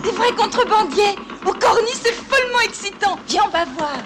Des vrais contrebandiers. Au Corny, c'est follement excitant. Viens, on va voir.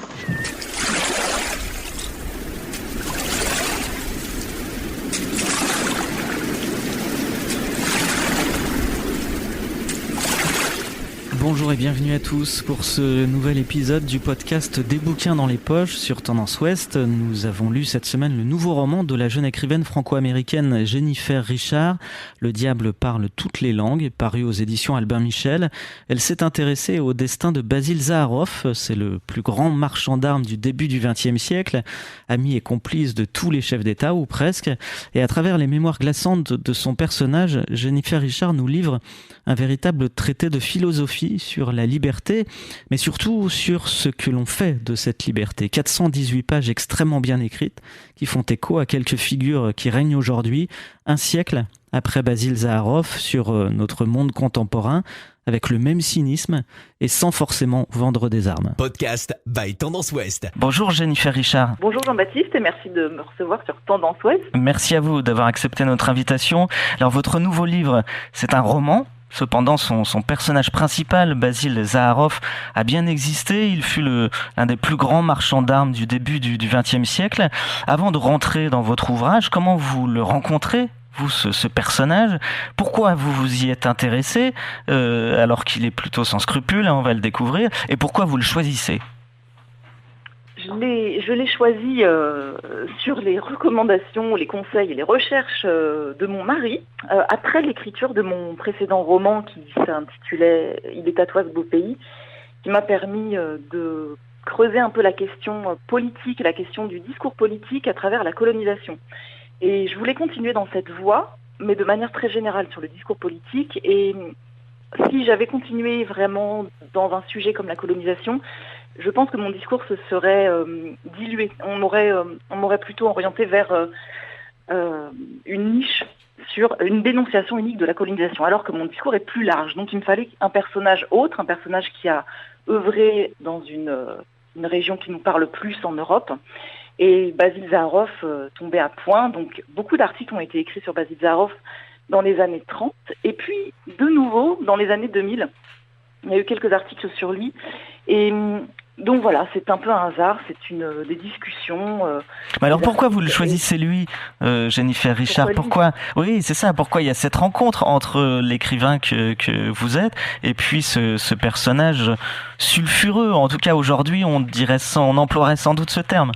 Bonjour et bienvenue à tous pour ce nouvel épisode du podcast Des bouquins dans les poches sur Tendance Ouest. Nous avons lu cette semaine le nouveau roman de la jeune écrivaine franco-américaine Jennifer Richard, Le diable parle toutes les langues, paru aux éditions Albin Michel. Elle s'est intéressée au destin de Basil Zaharoff, c'est le plus grand marchand d'armes du début du XXe siècle, ami et complice de tous les chefs d'État, ou presque. Et à travers les mémoires glaçantes de son personnage, Jennifer Richard nous livre un véritable traité de philosophie sur la liberté, mais surtout sur ce que l'on fait de cette liberté. 418 pages extrêmement bien écrites qui font écho à quelques figures qui règnent aujourd'hui, un siècle après Basil Zaharoff, sur notre monde contemporain, avec le même cynisme et sans forcément vendre des armes. Podcast by Tendance Ouest. Bonjour Jennifer Richard. Bonjour Jean-Baptiste et merci de me recevoir sur Tendance Ouest. Merci à vous d'avoir accepté notre invitation. Alors votre nouveau livre, c'est un roman. Cependant, son personnage principal, Basil Zaharoff, a bien existé. Il fut l'un des plus grands marchands d'armes du début du XXe siècle. Avant de rentrer dans votre ouvrage, comment vous le rencontrez, vous, ce personnage? Pourquoi vous vous y êtes intéressé, alors qu'il est plutôt sans scrupules, on va le découvrir, et pourquoi vous le choisissez? Je l'ai choisi sur les recommandations, les conseils et les recherches de mon mari, après l'écriture de mon précédent roman qui s'intitulait « Il est à toi ce beau pays », qui m'a permis de creuser un peu la question politique, la question du discours politique à travers la colonisation. Et je voulais continuer dans cette voie, mais de manière très générale sur le discours politique. Et si j'avais continué vraiment dans un sujet comme la colonisation, je pense que mon discours se serait dilué. On m'aurait plutôt orienté vers une niche sur une dénonciation unique de la colonisation, alors que mon discours est plus large. Donc il me fallait un personnage autre, un personnage qui a œuvré dans une région qui nous parle plus en Europe. Et Basil Zaharoff tombait à point. Donc beaucoup d'articles ont été écrits sur Basil Zaharoff dans les années 30. Et puis, de nouveau, dans les années 2000, il y a eu quelques articles sur lui. Et donc voilà, c'est un peu un hasard, c'est des discussions. Mais alors pourquoi vous le choisissez lui, Jennifer Richard? Pourquoi Oui, c'est ça. Pourquoi il y a cette rencontre entre l'écrivain que vous êtes et puis ce personnage sulfureux? En tout cas, aujourd'hui, on emploierait sans doute ce terme.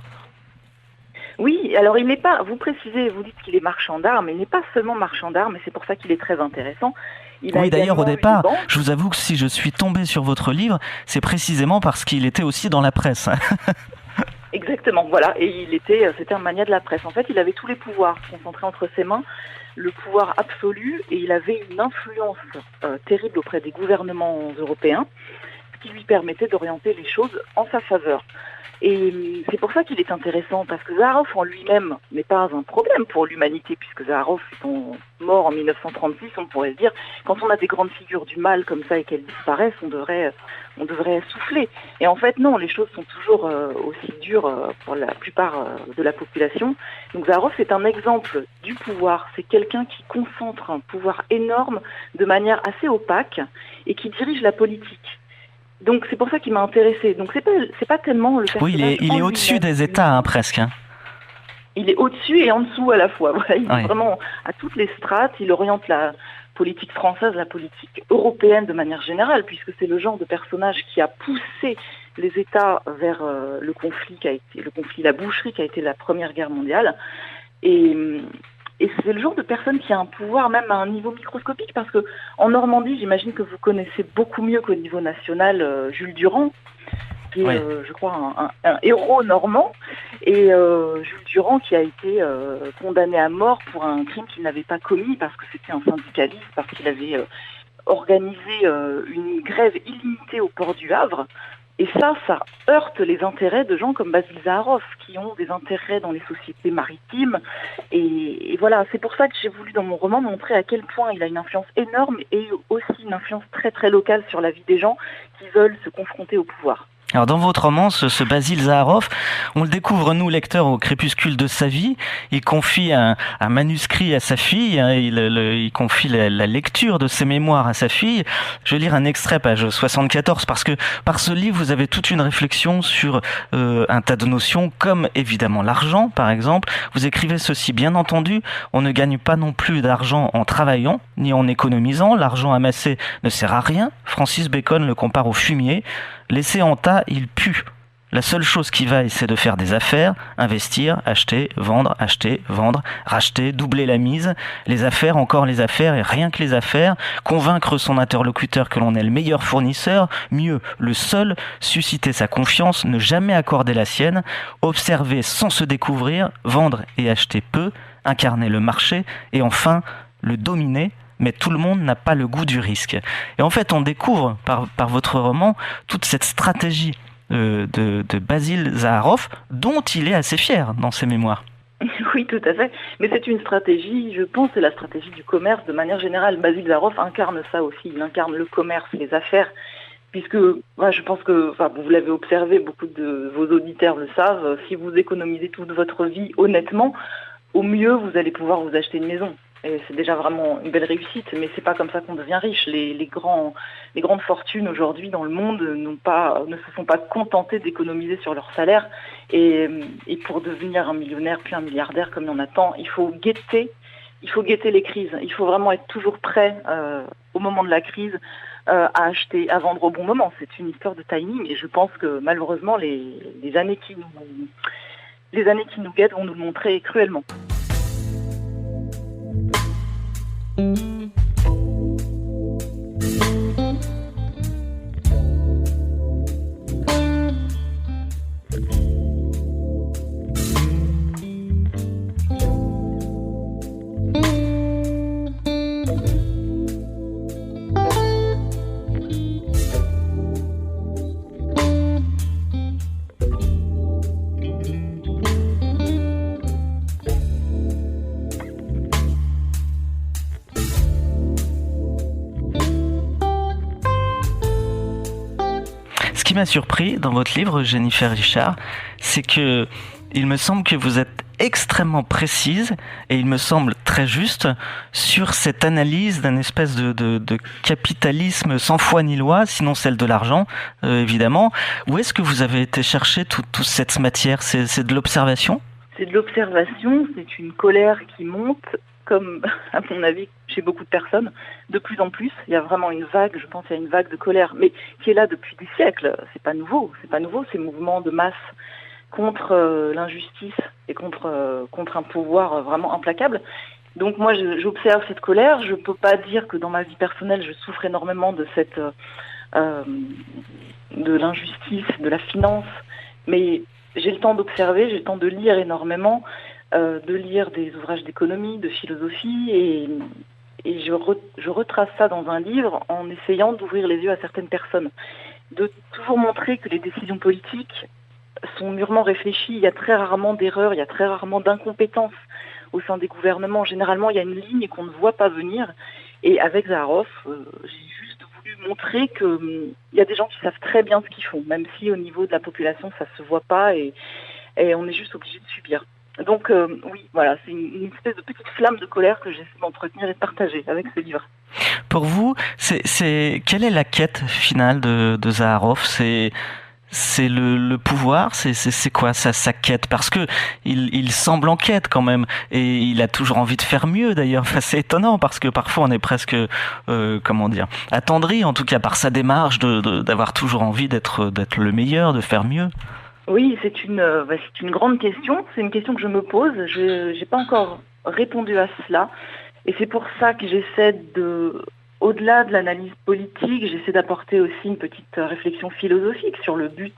Oui, alors il n'est pas, vous précisez, vous dites qu'il est marchand d'armes, mais il n'est pas seulement marchand d'armes, et c'est pour ça qu'il est très intéressant. Oui, d'ailleurs, au départ, je vous avoue que si je suis tombé sur votre livre, c'est précisément parce qu'il était aussi dans la presse. Exactement, voilà, et c'était un mania de la presse. En fait, il avait tous les pouvoirs concentrés entre ses mains, le pouvoir absolu, et il avait une influence terrible auprès des gouvernements européens, ce qui lui permettait d'orienter les choses en sa faveur. Et c'est pour ça qu'il est intéressant, parce que Zaharoff en lui-même n'est pas un problème pour l'humanité, puisque Zaharoff étant mort en 1936, on pourrait se dire, quand on a des grandes figures du mal comme ça et qu'elles disparaissent, on devrait souffler. Et en fait, non, les choses sont toujours aussi dures pour la plupart de la population. Donc Zaharoff, c'est un exemple du pouvoir. C'est quelqu'un qui concentre un pouvoir énorme de manière assez opaque et qui dirige la politique. Donc c'est pour ça qu'il m'a intéressée. Donc c'est pas tellement le personnage. Oui, il est au-dessus des États, presque. Il est au-dessus et en dessous à la fois. Voilà, il est vraiment à toutes les strates. Il oriente la politique française, la politique européenne de manière générale, puisque c'est le genre de personnage qui a poussé les États vers le conflit, la boucherie qui a été la Première Guerre mondiale. Et c'est le genre de personne qui a un pouvoir même à un niveau microscopique, parce que en Normandie, j'imagine que vous connaissez beaucoup mieux qu'au niveau national Jules Durand, qui est, je crois, un héros normand. Et Jules Durand qui a été condamné à mort pour un crime qu'il n'avait pas commis, parce que c'était un syndicaliste, parce qu'il avait organisé une grève illimitée au port du Havre. Et ça heurte les intérêts de gens comme Basil Zaharoff, qui ont des intérêts dans les sociétés maritimes. Et voilà, c'est pour ça que j'ai voulu dans mon roman montrer à quel point il a une influence énorme et aussi une influence très très locale sur la vie des gens qui veulent se confronter au pouvoir. Alors dans votre roman, ce Basil Zaharoff, on le découvre nous lecteurs au crépuscule de sa vie. Il confie un manuscrit à sa fille, hein, il confie la lecture de ses mémoires à sa fille. Je vais lire un extrait, page 74, parce que par ce livre, vous avez toute une réflexion sur un tas de notions, comme évidemment l'argent, par exemple. Vous écrivez ceci: bien entendu, on ne gagne pas non plus d'argent en travaillant, ni en économisant. L'argent amassé ne sert à rien. Francis Bacon le compare au fumier. Laissé en tas, il pue. La seule chose qui vaille, c'est de faire des affaires, investir, acheter, vendre, racheter, doubler la mise, les affaires, encore les affaires et rien que les affaires, convaincre son interlocuteur que l'on est le meilleur fournisseur, mieux, le seul, susciter sa confiance, ne jamais accorder la sienne, observer sans se découvrir, vendre et acheter peu, incarner le marché et enfin le dominer. Mais tout le monde n'a pas le goût du risque. Et en fait, on découvre par votre roman toute cette stratégie de Basil Zaharoff, dont il est assez fier dans ses mémoires. Oui, tout à fait. Mais c'est une stratégie, je pense, c'est la stratégie du commerce de manière générale. Basil Zaharoff incarne ça aussi. Il incarne le commerce, les affaires, puisque je pense que, vous l'avez observé, beaucoup de vos auditeurs le savent, si vous économisez toute votre vie honnêtement, au mieux, vous allez pouvoir vous acheter une maison. Et c'est déjà vraiment une belle réussite, mais c'est pas comme ça qu'on devient riche. Les grandes fortunes aujourd'hui dans le monde ne se sont pas contentées d'économiser sur leur salaire. Et pour devenir un millionnaire puis un milliardaire comme il y en a tant, il faut guetter les crises. Il faut vraiment être toujours prêt au moment de la crise à acheter, à vendre au bon moment. C'est une histoire de timing et je pense que malheureusement les années qui nous guettent vont nous le montrer cruellement. Ce qui m'a surpris dans votre livre, Jennifer Richard, c'est que il me semble que vous êtes extrêmement précise et il me semble très juste sur cette analyse d'un espèce de capitalisme sans foi ni loi, sinon celle de l'argent, évidemment. Où est-ce que vous avez été chercher toute cette matière ? C'est de l'observation ? C'est de l'observation, c'est une colère qui monte, comme à mon avis chez beaucoup de personnes, de plus en plus. Il y a vraiment une vague, je pense, il y a une vague de colère, mais qui est là depuis des siècles. C'est pas nouveau, ces mouvements de masse contre l'injustice et contre un pouvoir vraiment implacable. Donc moi, j'observe cette colère. Je peux pas dire que dans ma vie personnelle, je souffre énormément de de l'injustice, de la finance, mais j'ai le temps d'observer, j'ai le temps de lire énormément, de lire des ouvrages d'économie, de philosophie, et je retrace ça dans un livre en essayant d'ouvrir les yeux à certaines personnes, de toujours montrer que les décisions politiques sont mûrement réfléchies. Il y a très rarement d'erreurs, il y a très rarement d'incompétence au sein des gouvernements. Généralement, il y a une ligne qu'on ne voit pas venir. Et avec Zaharoff, j'ai juste voulu montrer qu'il y a des gens qui savent très bien ce qu'ils font, même si au niveau de la population, ça se voit pas et on est juste obligé de subir. Donc oui, voilà, c'est une espèce de petite flamme de colère que j'essaie d'entretenir et de partager avec ce livre. Pour vous, quelle est la quête finale de Zaharoff ? C'est le pouvoir, c'est quoi sa quête ? Parce que il semble en quête quand même, et il a toujours envie de faire mieux d'ailleurs. Enfin, c'est étonnant parce que parfois on est presque, attendri en tout cas par sa démarche d'avoir toujours envie d'être le meilleur, de faire mieux. Oui, c'est une grande question. C'est une question que je me pose. Je n'ai pas encore répondu à cela, et c'est pour ça que j'essaie au-delà de l'analyse politique, j'essaie d'apporter aussi une petite réflexion philosophique sur le but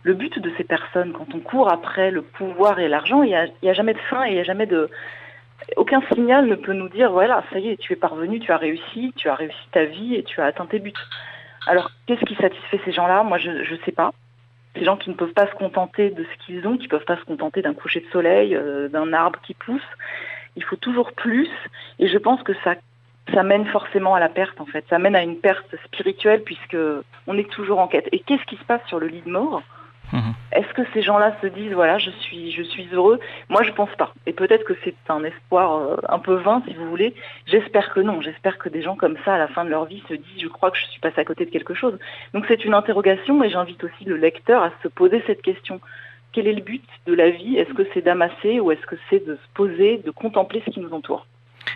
de ces personnes. Quand on court après le pouvoir et l'argent, il y a jamais de fin et il y a jamais aucun signal ne peut nous dire voilà, ça y est, tu es parvenu, tu as réussi ta vie et tu as atteint tes buts. Alors, qu'est-ce qui satisfait ces gens-là ? Moi, je sais pas. Ces gens qui ne peuvent pas se contenter de ce qu'ils ont, qui ne peuvent pas se contenter d'un coucher de soleil, d'un arbre qui pousse. Il faut toujours plus, et je pense que ça ça mène forcément à la perte, en fait. Ça mène à une perte spirituelle, puisque on est toujours en quête. Et qu'est-ce qui se passe sur le lit de mort ? Est-ce que ces gens-là se disent, voilà, je suis heureux ? Moi, je pense pas. Et peut-être que c'est un espoir un peu vain, si vous voulez. J'espère que non. J'espère que des gens comme ça, à la fin de leur vie, se disent, je crois que je suis passé à côté de quelque chose. Donc c'est une interrogation, et j'invite aussi le lecteur à se poser cette question. Quel est le but de la vie ? Est-ce que c'est d'amasser, ou est-ce que c'est de se poser, de contempler ce qui nous entoure ?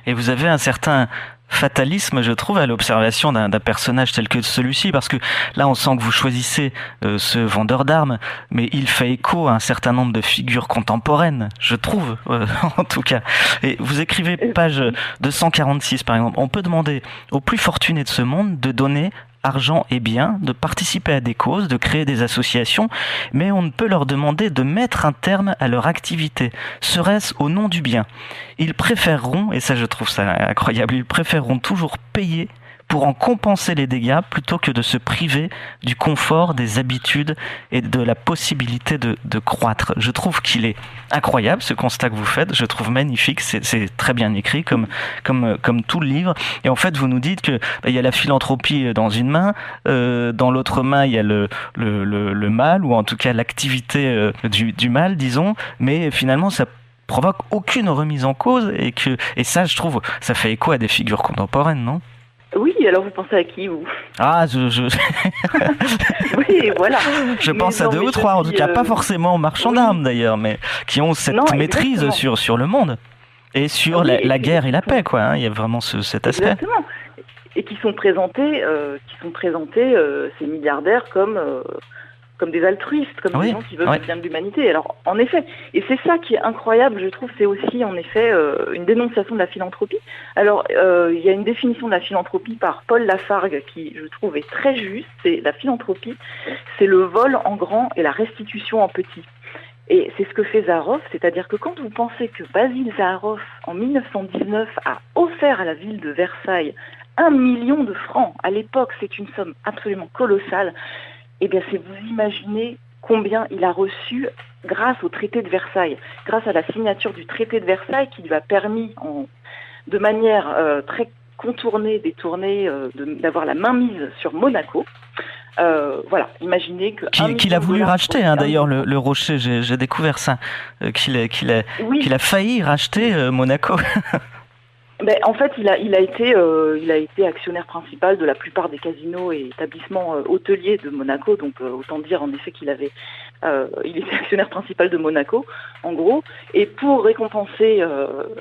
Et vous avez un certain fatalisme, je trouve, à l'observation d'un personnage tel que celui-ci, parce que là, on sent que vous choisissez ce vendeur d'armes, mais il fait écho à un certain nombre de figures contemporaines, je trouve, en tout cas. Et vous écrivez, page 246, par exemple, on peut demander aux plus fortunés de ce monde de donner argent et biens, de participer à des causes, de créer des associations, mais on ne peut leur demander de mettre un terme à leur activité, serait-ce au nom du bien. Ils préféreront, et ça je trouve ça incroyable, ils préféreront toujours payer pour en compenser les dégâts plutôt que de se priver du confort, des habitudes et de la possibilité de croître. Je trouve qu'il est incroyable ce constat que vous faites, je trouve magnifique, c'est très bien écrit comme tout le livre. Et en fait, vous nous dites que il y a la philanthropie dans une main, dans l'autre main il y a le mal, ou en tout cas l'activité du mal, disons, mais finalement ça provoque aucune remise en cause, et ça, je trouve, ça fait écho à des figures contemporaines, non ? Oui, alors vous pensez à qui, vous ? Ah, Oui, voilà. Je pense à deux ou trois, en tout cas, pas forcément aux marchands d'armes d'ailleurs, mais qui ont cette maîtrise sur le monde et sur la guerre et la paix, quoi. Hein. Il y a vraiment cet aspect. Exactement. Et qui sont présentés, ces milliardaires comme des altruistes, comme des gens qui veulent le bien de l'humanité. Alors, en effet, et c'est ça qui est incroyable, je trouve, c'est aussi, en effet, une dénonciation de la philanthropie. Alors, il y a une définition de la philanthropie par Paul Lafargue qui, je trouve, est très juste. C'est la philanthropie, c'est le vol en grand et la restitution en petit. Et c'est ce que fait Zaharoff, c'est-à-dire que quand vous pensez que Basil Zaharoff, en 1919, a offert à la ville de Versailles 1 million de francs, à l'époque, c'est une somme absolument colossale, eh bien, c'est vous imaginez combien il a reçu grâce au traité de Versailles, grâce à la signature du traité de Versailles qui lui a permis, de manière très contournée, détournée, d'avoir la main mise sur Monaco. Voilà, imaginez que... Qu'il a voulu racheter, hein, d'ailleurs, le Rocher, j'ai découvert ça, qu'il a failli racheter Monaco. Ben, en fait, il a été actionnaire principal de la plupart des casinos et établissements hôteliers de Monaco. Donc, autant dire en effet il était actionnaire principal de Monaco, en gros. Et pour récompenser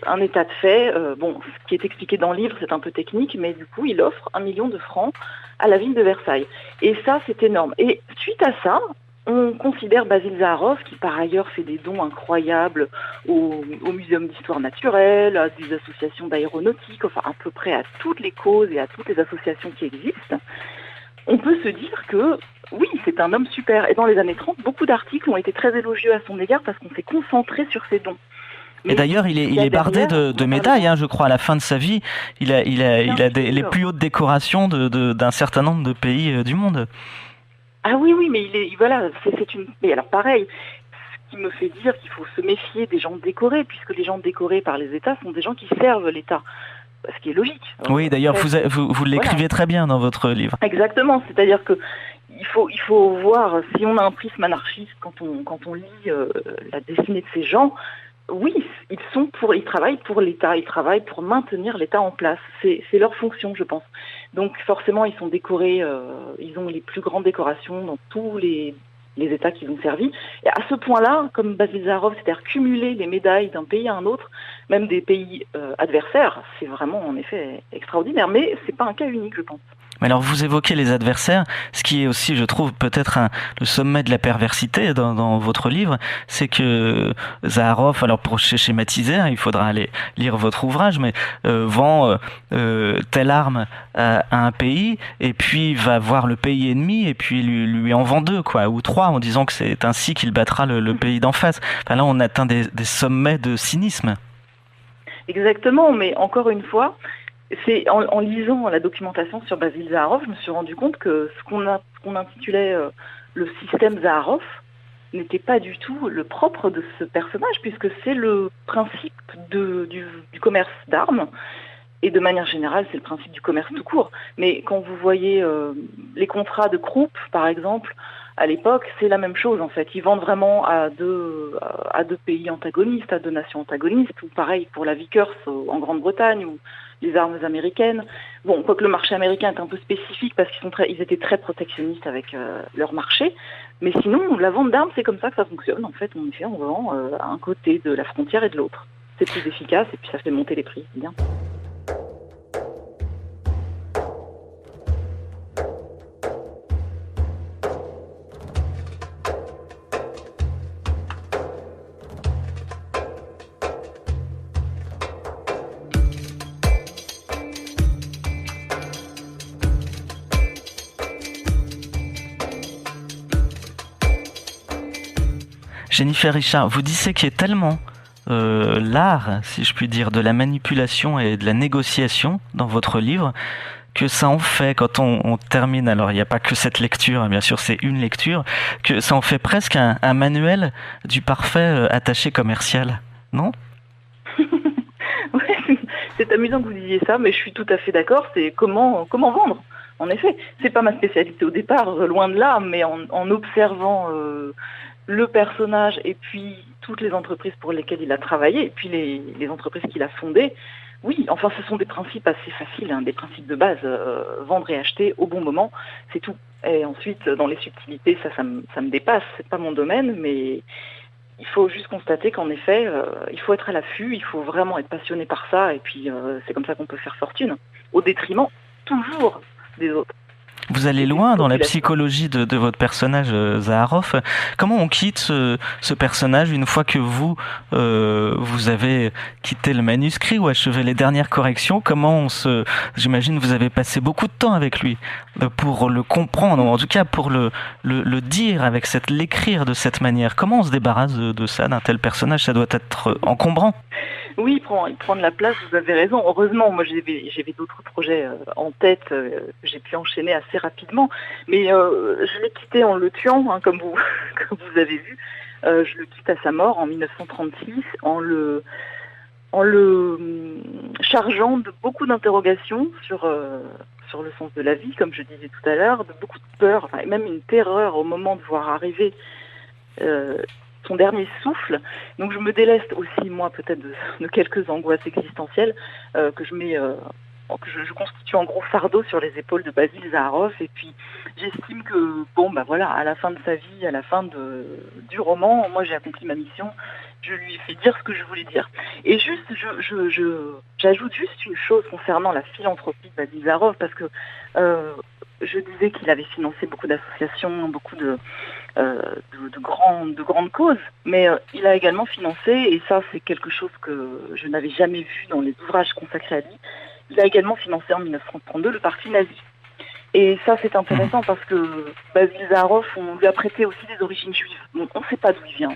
un état de fait, ce qui est expliqué dans le livre, c'est un peu technique, mais du coup, il offre 1 million de francs à la ville de Versailles. Et ça, c'est énorme. Et suite à ça, on considère Basil Zaharoff, qui par ailleurs fait des dons incroyables au Muséum d'histoire naturelle, à des associations d'aéronautique, enfin à peu près à toutes les causes et à toutes les associations qui existent. On peut se dire que oui, c'est un homme super. Et dans les années 30, beaucoup d'articles ont été très élogieux à son égard parce qu'on s'est concentré sur ses dons. Et d'ailleurs, il est bardé de médailles, hein, je crois, à la fin de sa vie. Il a les plus hautes décorations d'un certain nombre de pays du monde. Ah oui, mais mais alors pareil, ce qui me fait dire qu'il faut se méfier des gens décorés, puisque les gens décorés par les États sont des gens qui servent l'État. Ce qui est logique. Oui, d'ailleurs, vous l'écrivez très bien dans votre livre. Exactement, c'est-à-dire que il faut voir, si on a un prisme anarchiste, quand on lit la destinée de ces gens, oui, ils travaillent pour l'État, ils travaillent pour maintenir l'État en place. C'est leur fonction, je pense. Donc forcément, ils sont décorés, ils ont les plus grandes décorations dans tous les États qu'ils ont servi. Et à ce point-là, comme Basil Zaharoff, c'est-à-dire cumuler les médailles d'un pays à un autre, même des pays adversaires, c'est vraiment en effet extraordinaire. Mais c'est pas un cas unique, je pense. Mais alors vous évoquez les adversaires, ce qui est aussi, je trouve, peut-être le sommet de la perversité dans votre livre, c'est que Zaharoff, alors pour schématiser, il faudra aller lire votre ouvrage, mais vend telle arme à un pays, et puis va voir le pays ennemi, et puis lui en vend 2, quoi, ou 3, en disant que c'est ainsi qu'il battra le pays d'en face. Enfin, là, on atteint des sommets de cynisme. Exactement, mais encore une fois, c'est en lisant la documentation sur Basil Zaharoff, je me suis rendu compte que ce qu'on intitulait le système Zaharoff n'était pas du tout le propre de ce personnage, puisque c'est le principe du commerce d'armes Et de manière générale, c'est le principe du commerce tout court. Mais quand vous voyez les contrats de Krupp, par exemple, à l'époque, c'est la même chose en fait. Ils vendent vraiment à deux pays antagonistes, à deux nations antagonistes, ou pareil pour la Vickers en Grande-Bretagne, ou les armes américaines. Bon, quoique le marché américain est un peu spécifique parce qu'ils étaient très protectionnistes avec leur marché. Mais sinon, la vente d'armes, c'est comme ça que ça fonctionne. En fait, on vend à un côté de la frontière et de l'autre. C'est plus efficace et puis ça fait monter les prix, c'est bien. Jennifer Richard, vous disséquez tellement l'art, si je puis dire, de la manipulation et de la négociation dans votre livre, que ça en fait, quand on termine, alors il n'y a pas que cette lecture, bien sûr c'est une lecture, que ça en fait presque un manuel du parfait attaché commercial, non ? Ouais, c'est amusant que vous disiez ça, mais je suis tout à fait d'accord, c'est comment vendre. En effet, c'est pas ma spécialité au départ, loin de là, mais en observant le personnage et puis toutes les entreprises pour lesquelles il a travaillé et puis les entreprises qu'il a fondées, oui, enfin ce sont des principes assez faciles, des principes de base, vendre et acheter au bon moment, c'est tout. Et ensuite, dans les subtilités, ça me dépasse, c'est pas mon domaine, mais il faut juste constater qu'en effet, il faut être à l'affût, il faut vraiment être passionné par ça, et puis c'est comme ça qu'on peut faire fortune, au détriment toujours des autres. Vous allez loin dans la psychologie de votre personnage, Zaharoff. Comment on quitte ce personnage une fois que vous avez quitté le manuscrit ou achevé les dernières corrections? J'imagine vous avez passé beaucoup de temps avec lui pour le comprendre, ou en tout cas pour le dire l'écrire de cette manière. Comment on se débarrasse de ça, d'un tel personnage? Ça doit être encombrant. Oui, il prend de la place, vous avez raison. Heureusement, moi j'avais d'autres projets en tête que j'ai pu enchaîner assez rapidement. Mais je l'ai quitté en le tuant, comme vous avez vu. Je le quitte à sa mort en 1936 en le chargeant de beaucoup d'interrogations sur le sens de la vie, comme je disais tout à l'heure, de beaucoup de peur, et même une terreur au moment de voir arriver son dernier souffle. Donc je me déleste aussi, moi, peut-être de quelques angoisses existentielles que je constitue en gros fardeau sur les épaules de Basil Zaharoff. Et puis j'estime que, à la fin de sa vie, à la fin du roman, moi j'ai accompli ma mission, je lui ai fait dire ce que je voulais dire. Et juste, j'ajoute juste une chose concernant la philanthropie de Basil Zaharoff, parce que je disais qu'il avait financé beaucoup d'associations, beaucoup de grandes causes, mais il a également financé, et ça c'est quelque chose que je n'avais jamais vu dans les ouvrages consacrés à lui, il a également financé en 1932 le parti nazi. Et ça c'est intéressant parce que Basil Zaharoff, on lui a prêté aussi des origines juives. Bon, on ne sait pas d'où il vient,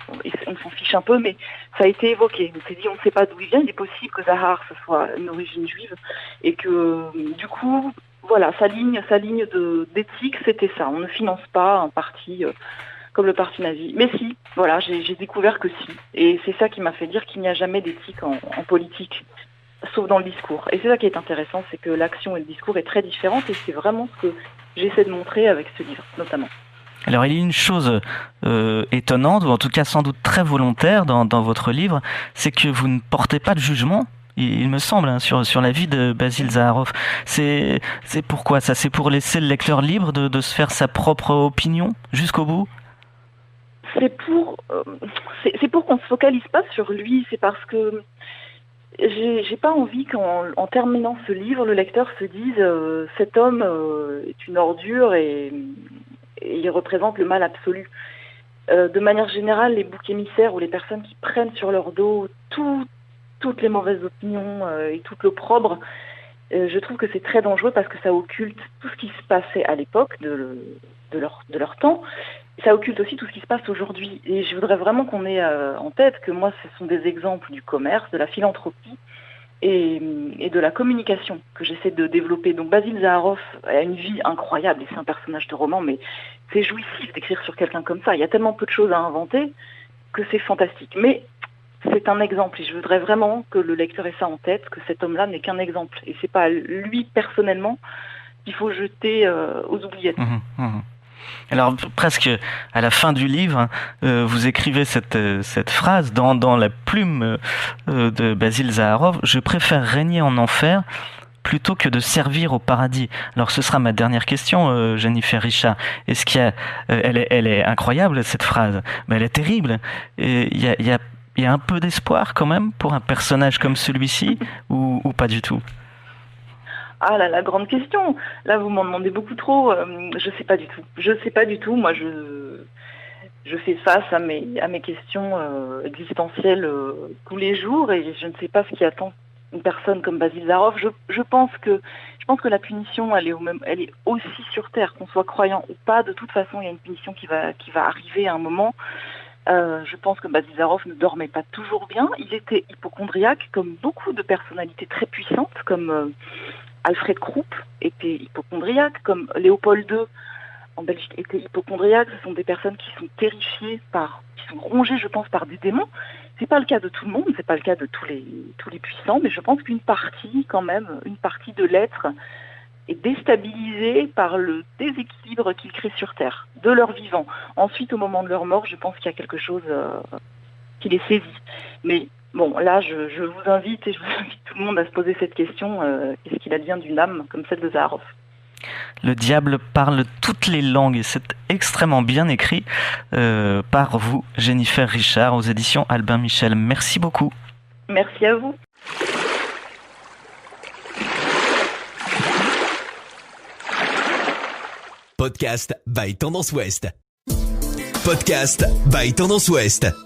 on s'en fiche un peu, mais ça a été évoqué. On s'est dit on ne sait pas d'où il vient, il est possible que Zahar ce soit une origine juive, et que du coup, voilà, sa ligne d'éthique, c'était ça. On ne finance pas un parti comme le parti nazi. Mais si, voilà, j'ai découvert que si. Et c'est ça qui m'a fait dire qu'il n'y a jamais d'éthique en politique, sauf dans le discours. Et c'est ça qui est intéressant, c'est que l'action et le discours est très différente, et c'est vraiment ce que j'essaie de montrer avec ce livre, notamment. Alors il y a une chose étonnante, ou en tout cas sans doute très volontaire dans votre livre, c'est que vous ne portez pas de jugement, il me semble, sur la vie de Basil Zaharoff. C'est pourquoi ça? C'est pour laisser le lecteur libre de se faire sa propre opinion jusqu'au bout? C'est pour qu'on se focalise pas sur lui, c'est parce que j'ai pas envie qu'en terminant ce livre, le lecteur se dise cet homme est une ordure et il représente le mal absolu. De manière générale, les boucs émissaires ou les personnes qui prennent sur leur dos toutes les mauvaises opinions et tout l'opprobre, je trouve que c'est très dangereux parce que ça occulte tout ce qui se passait à l'époque de leur temps. Ça occulte aussi tout ce qui se passe aujourd'hui. Et je voudrais vraiment qu'on ait en tête que moi, ce sont des exemples du commerce, de la philanthropie et de la communication que j'essaie de développer. Donc Basil Zaharoff a une vie incroyable et c'est un personnage de roman, mais c'est jouissif d'écrire sur quelqu'un comme ça. Il y a tellement peu de choses à inventer que c'est fantastique. Mais c'est un exemple et je voudrais vraiment que le lecteur ait ça en tête, que cet homme-là n'est qu'un exemple et c'est pas lui personnellement qu'il faut jeter aux oubliettes. Alors presque à la fin du livre, vous écrivez cette phrase dans la plume de Basil Zaharoff: je préfère régner en enfer plutôt que de servir au paradis. Alors ce sera ma dernière question, Jennifer Richard. Est-ce qu'il y a, elle est incroyable cette phrase, mais elle est terrible. Il y a un peu d'espoir quand même pour un personnage comme celui-ci ou pas du tout? Ah là, la grande question. Là, vous m'en demandez beaucoup trop. Je sais pas du tout. Je sais pas du tout. Moi, je fais face à mes questions existentielles tous les jours et je ne sais pas ce qui attend une personne comme Basil Zaharoff. Je pense que la punition, elle est aussi sur Terre, qu'on soit croyant ou pas. De toute façon, il y a une punition qui va arriver à un moment. Je pense que Basil Zaharoff ne dormait pas toujours bien. Il était hypocondriaque, comme beaucoup de personnalités très puissantes, comme Alfred Krupp était hypocondriaque, comme Léopold II en Belgique était hypocondriaque. Ce sont des personnes qui sont terrifiées qui sont rongées, je pense, par des démons. C'est pas le cas de tout le monde, c'est pas le cas de tous les puissants, mais je pense qu'une partie de l'être est déstabilisée par le déséquilibre qu'ils créent sur Terre, de leur vivant. Ensuite, au moment de leur mort, je pense qu'il y a quelque chose qui les saisit. Mais bon, là, je vous invite tout le monde à se poser cette question, qu'est-ce qu'il advient d'une âme comme celle de Zaharoff? Le diable parle toutes les langues et c'est extrêmement bien écrit par vous, Jennifer Richard, aux éditions Albin Michel. Merci beaucoup. Merci à vous. Podcast by Tendance Ouest. Podcast by Tendance Ouest.